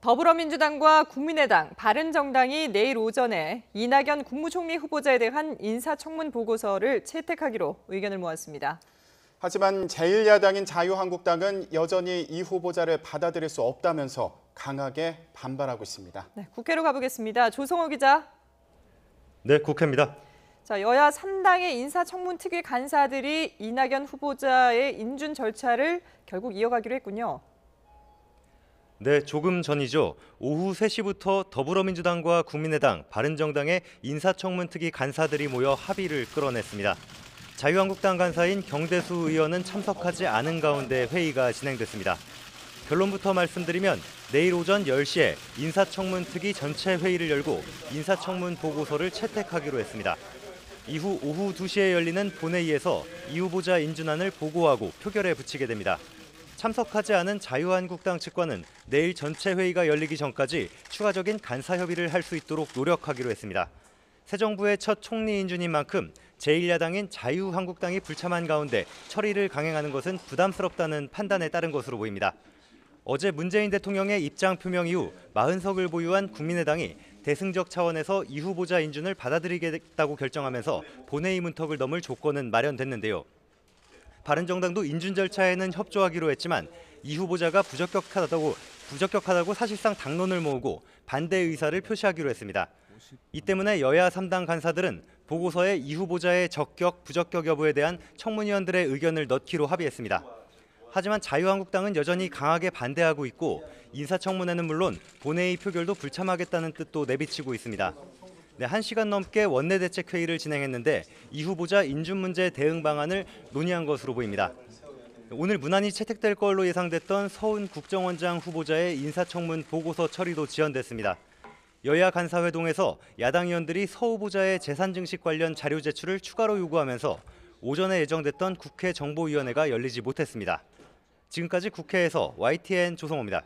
더불어민주당과 국민의당, 바른정당이 내일 오전에 이낙연 국무총리 후보자에 대한 인사청문 보고서를 채택하기로 의견을 모았습니다. 하지만 제1야당인 자유한국당은 여전히 이 후보자를 받아들일 수 없다면서 강하게 반발하고 있습니다. 네, 국회로 가보겠습니다. 조성호 기자. 네, 국회입니다. 자, 여야 3당의 인사청문 특위 간사들이 이낙연 후보자의 인준 절차를 결국 이어가기로 했군요. 네, 조금 전이죠. 오후 3시부터 더불어민주당과 국민의당, 바른정당의 인사청문 특위 간사들이 모여 합의를 끌어냈습니다. 자유한국당 간사인 경대수 의원은 참석하지 않은 가운데 회의가 진행됐습니다. 결론부터 말씀드리면 내일 오전 10시에 인사청문 특위 전체 회의를 열고 인사청문 보고서를 채택하기로 했습니다. 이후 오후 2시에 열리는 본회의에서 이 후보자 인준안을 보고하고 표결에 붙이게 됩니다. 참석하지 않은 자유한국당 측과는 내일 전체 회의가 열리기 전까지 추가적인 간사 협의를 할 수 있도록 노력하기로 했습니다. 새 정부의 첫 총리 인준인 만큼 제1야당인 자유한국당이 불참한 가운데 처리를 강행하는 것은 부담스럽다는 판단에 따른 것으로 보입니다. 어제 문재인 대통령의 입장 표명 이후 40석을 보유한 국민의당이 대승적 차원에서 이 후보자 인준을 받아들이겠다고 결정하면서 본회의 문턱을 넘을 조건은 마련됐는데요. 바른정당도 인준 절차에는 협조하기로 했지만 이 후보자가 부적격하다고 사실상 당론을 모으고 반대 의사를 표시하기로 했습니다. 이 때문에 여야 3당 간사들은 보고서에 이 후보자의 적격, 부적격 여부에 대한 청문위원들의 의견을 넣기로 합의했습니다. 하지만 자유한국당은 여전히 강하게 반대하고 있고 인사청문회는 물론 본회의 표결도 불참하겠다는 뜻도 내비치고 있습니다. 1시간 넘게 원내대책회의를 진행했는데 이 후보자 인준 문제 대응 방안을 논의한 것으로 보입니다. 오늘 무난히 채택될 걸로 예상됐던 서훈 국정원장 후보자의 인사청문 보고서 처리도 지연됐습니다. 여야 간사회동에서 야당 의원들이 서 후보자의 재산 증식 관련 자료 제출을 추가로 요구하면서 오전에 예정됐던 국회 정보위원회가 열리지 못했습니다. 지금까지 국회에서 YTN 조성호입니다.